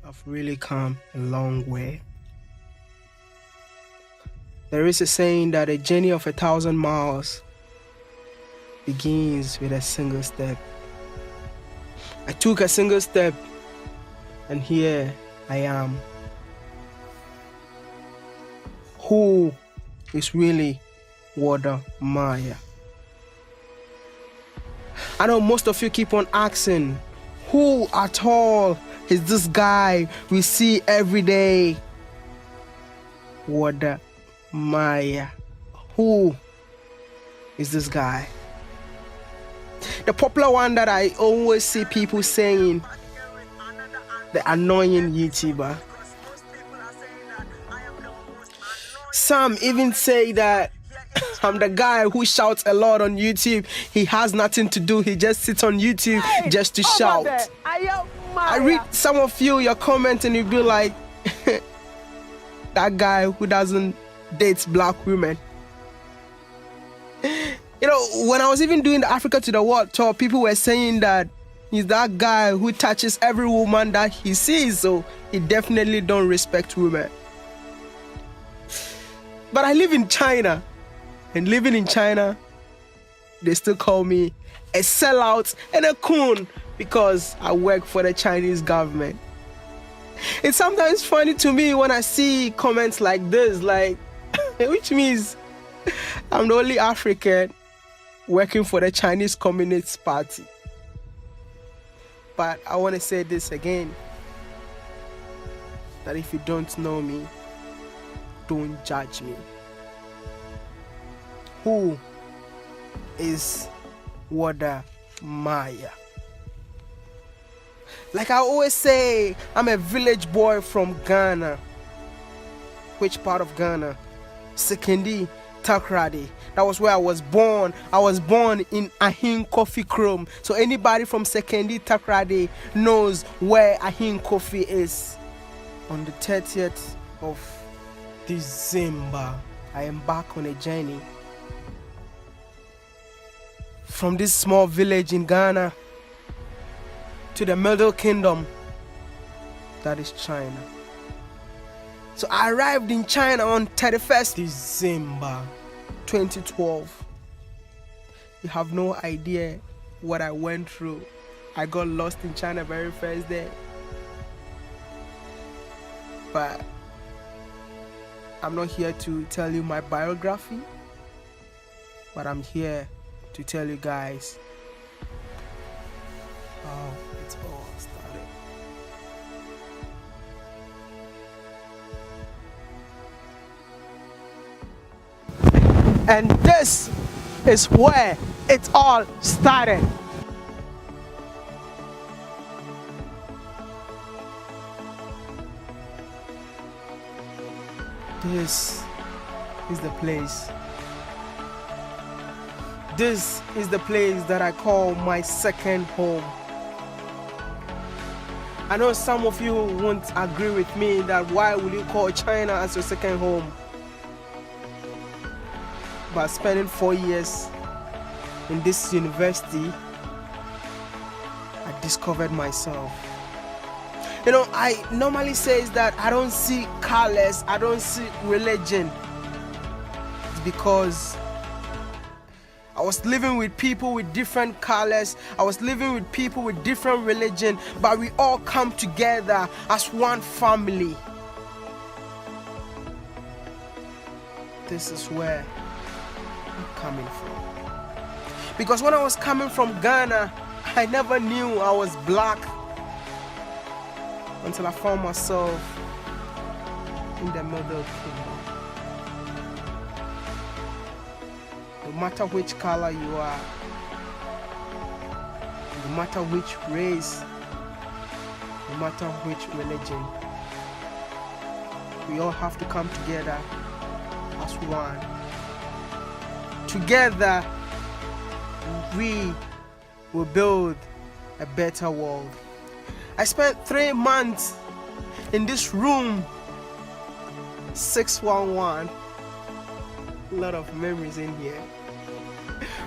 I've really come a long way. There is a saying that a journey of 1,000 miles begins with a single step. I took a single step, and here I am. Who is really WODEMAYA? I know most of you keep on asking, who at all is this guy we see every day? WODEMAYA. Who is this guy? The popular one that I always see people saying, the annoying YouTuber. Some even say that I'm the guy who shouts a lot on YouTube. He has nothing to do. He just sits on YouTube just to shout. I read some of your comments and you be like, that guy who doesn't date black women. You know, when I was even doing the Africa to the World tour, people were saying that he's that guy who touches every woman that he sees, so he definitely don't respect women. But I live in China, and living in China, they still call me a sellout and a coon because I work for the Chinese government. It's sometimes funny to me when I see comments like this, like, which means I'm the only African working for the Chinese Communist Party. But I want to say this again, that if you don't know me, don't judge me. Who is WODEMAYA? Like I always say, I'm a village boy from Ghana. Which part of Ghana? Sekondi, Takoradi. That was where I was born. I was born in Ahin Coffee Chrome. So anybody from Sekondi, Takoradi knows where Ahin Coffee is. On the 30th of December, I embark on a journey from this small village in Ghana to the Middle Kingdom, that is China. So I arrived in China on 31st December 2012. You have no idea what I went through. I got lost in China very first day. But I'm not here to tell you my biography, but I'm here to tell you guys how it all started. And this is where it all started. This is the place. This is the place that I call my second home. I know some of you won't agree with me that why will you call China as your second home? But spending 4 years in this university, I discovered myself. You know, I normally say that I don't see colors, I don't see religion. It's because I was living with people with different colors. I was living with people with different religion, but we all come together as one family. This is where I'm coming from. Because when I was coming from Ghana, I never knew I was black until I found myself in the Middle Kingdom. No matter which color you are, no matter which race, no matter which religion, we all have to come together as one. Together, we will build a better world. I spent 3 months in this room, 611. A lot of memories in here.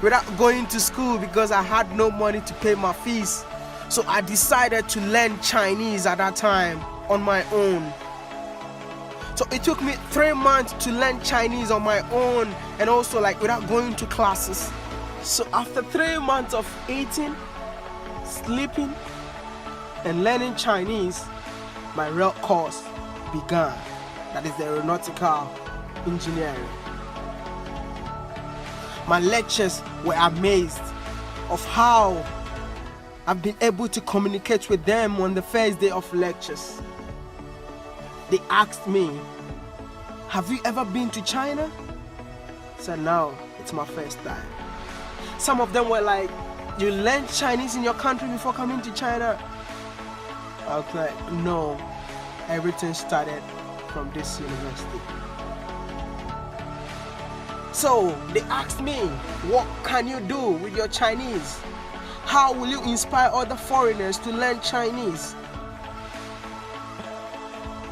Without going to school because I had no money to pay my fees. So I decided to learn Chinese at that time. on my own. So it took me 3 months to learn Chinese on my own, and also like without going to classes. So after 3 months of eating, sleeping, and learning Chinese, my real course began. That is the aeronautical engineering. My lectures were amazed of how I've been able to communicate with them on the first day of lectures. They asked me, "Have you ever been to China?" I said, "No, it's my first time." Some of them were like, "You learned Chinese in your country before coming to China?" I was like, "No, everything started from this university." So they asked me, "What can you do with your Chinese? How will you inspire other foreigners to learn Chinese?"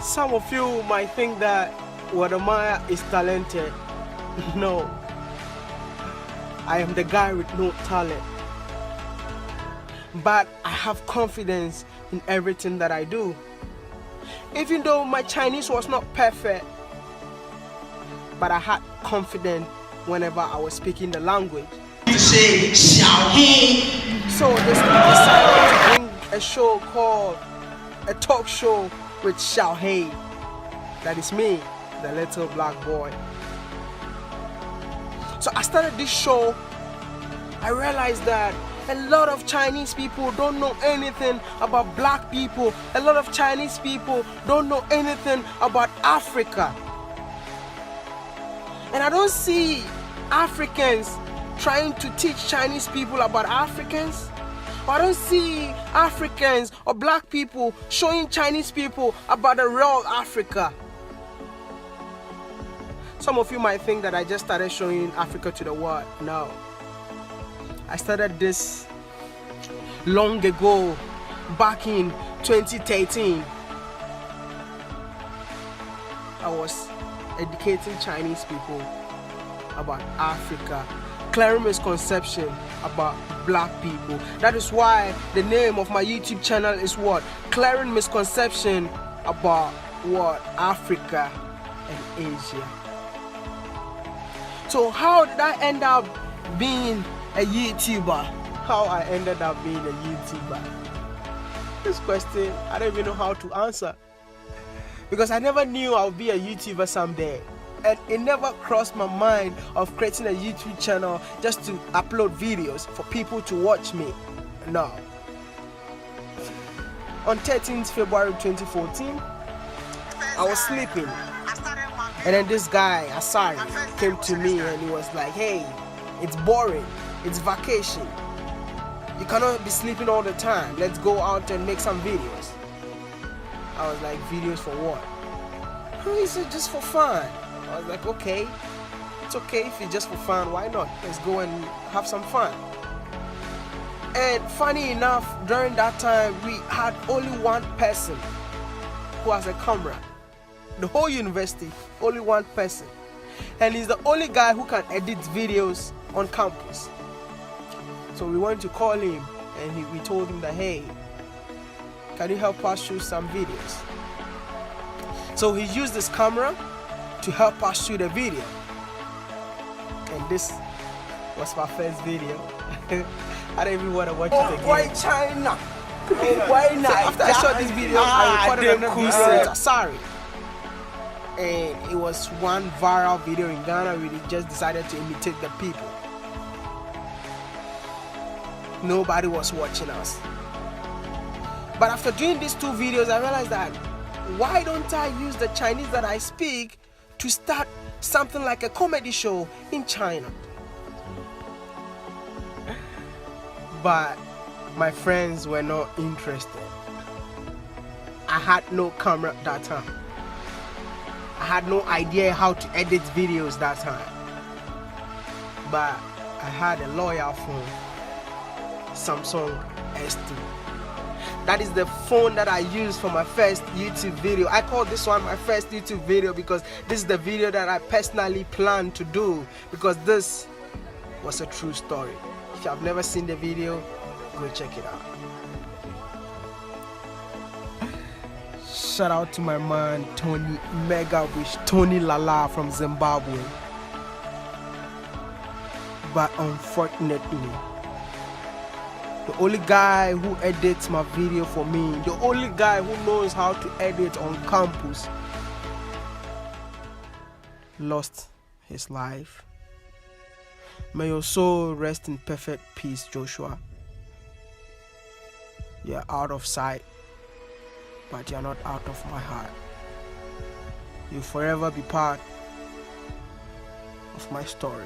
Some of you might think that WODEMAYA is talented. No, I am the guy with no talent. But I have confidence in everything that I do. Even though my Chinese was not perfect, but I had confidence whenever I was speaking the language. So they decided to bring a show called a talk show with Xiaohei. That is me, the little black boy. So I started this show. I realized that a lot of Chinese people don't know anything about black people. A lot of Chinese people don't know anything about Africa. And I don't see Africans trying to teach Chinese people about Africans. I don't see Africans or black people showing Chinese people about the real Africa. Some of you might think that I just started showing Africa to the world. No. I started this long ago, back in 2013. I was educating Chinese people about Africa, clearing misconception about black people. That is why the name of my YouTube channel is what? Clearing misconception about what? Africa and Asia. So how did I end up being a YouTuber? How I ended up being a YouTuber? This question, I don't even know how to answer. Because I never knew I would be a YouTuber someday. And it never crossed my mind of creating a YouTube channel just to upload videos for people to watch me. No. On 13th February 2014, I was sleeping. And then this guy, Asari, came to me and he was like, "Hey, it's boring. It's vacation. You cannot be sleeping all the time. Let's go out and make some videos." I was like, "Videos for what?" He said, "Just for fun." I was like, "Okay, it's okay if it's just for fun. Why not? Let's go and have some fun." And funny enough, during that time, we had only one person who has a camera. The whole university, only one person. And he's the only guy who can edit videos on campus. So we went to call him and we told him that, "Hey, can you help us shoot some videos?" So he used this camera to help us shoot a video. And this was my first video. I don't even want to watch it again. Why China? Why So not? after I shot this video, I recorded another video. Sorry. And it was one viral video in Ghana. We just decided to imitate the people. Nobody was watching us. But after doing these two videos, I realized that why don't I use the Chinese that I speak to start something like a comedy show in China? But my friends were not interested. I had no camera that time. I had no idea how to edit videos that time. But I had a loyal phone, Samsung S2. That is the phone that I used for my first YouTube video. I call this one my first YouTube video because this is the video that I personally planned to do, because this was a true story. If you have never seen the video, go check it out. Shout out to my man Tony Mega Wish, Tony Lala from Zimbabwe. But unfortunately, the only guy who edits my video for me, the only guy who knows how to edit on campus, lost his life. May your soul rest in perfect peace, Joshua. You're out of sight, but you're not out of my heart. You'll forever be part of my story.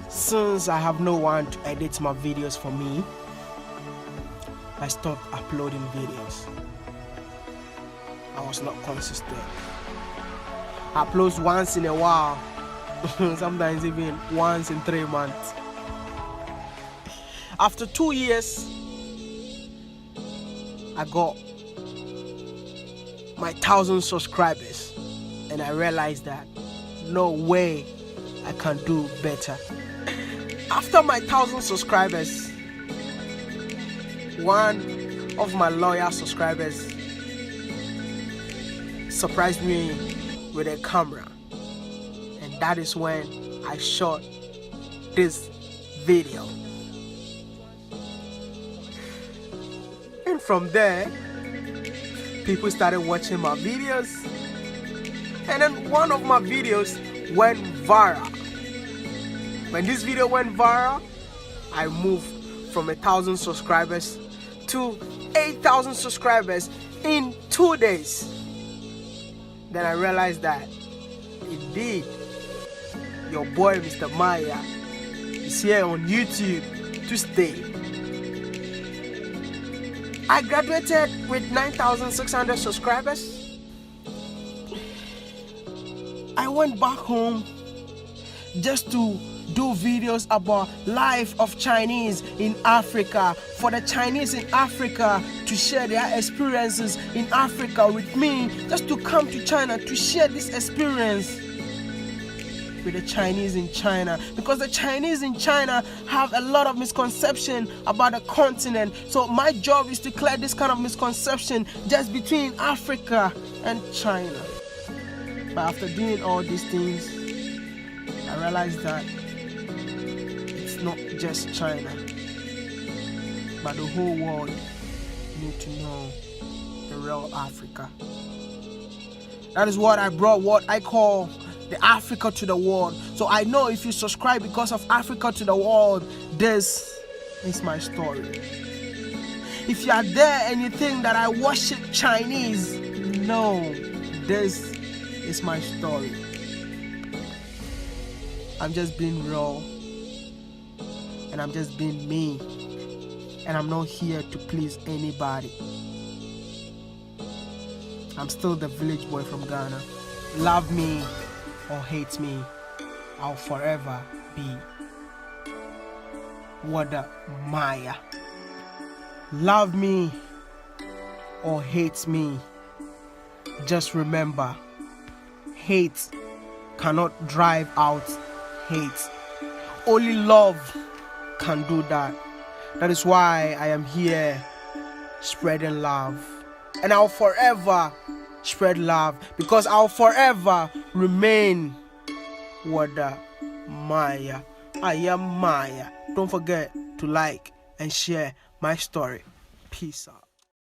Since I have no one to edit my videos for me, I stopped uploading videos. I was not consistent. I upload once in a while, sometimes even once in 3 months. After 2 years, I got my 1,000 subscribers, and I realized that no way I can do better. After my 1,000 subscribers, one of my loyal subscribers surprised me with a camera, and that is when I shot this video. And from there, people started watching my videos, and then one of my videos went viral. When this video went viral, I moved from 1,000 subscribers to 8,000 subscribers in 2 days. Then I realized that indeed your boy Mr. Maya is here on YouTube to stay. I graduated with 9,600 subscribers. I went back home just to do videos about life of Chinese in Africa, for the Chinese in Africa to share their experiences in Africa with me, just to come to China to share this experience with the Chinese in China, because the Chinese in China have a lot of misconception about the continent. So my job is to clear this kind of misconception just between Africa and China. But after doing all these things, I realized that it's not just China, but the whole world need to know the real Africa. That is what I brought, what I call the Africa to the world. So I know if you subscribe because of Africa to the world, this is my story. If you are there and you think that I worship Chinese, no, this is my story. I'm just being real, and I'm just being me, and I'm not here to please anybody. I'm still the village boy from Ghana. Love me or hate me, I'll forever be WODEMAYA. Love me or hate me, just remember, hate cannot drive out hate. Only love can do that. That is why I am here spreading love, and I'll forever spread love, because I'll forever remain WODEMAYA. I am Maya. Don't forget to like and share my story. Peace out.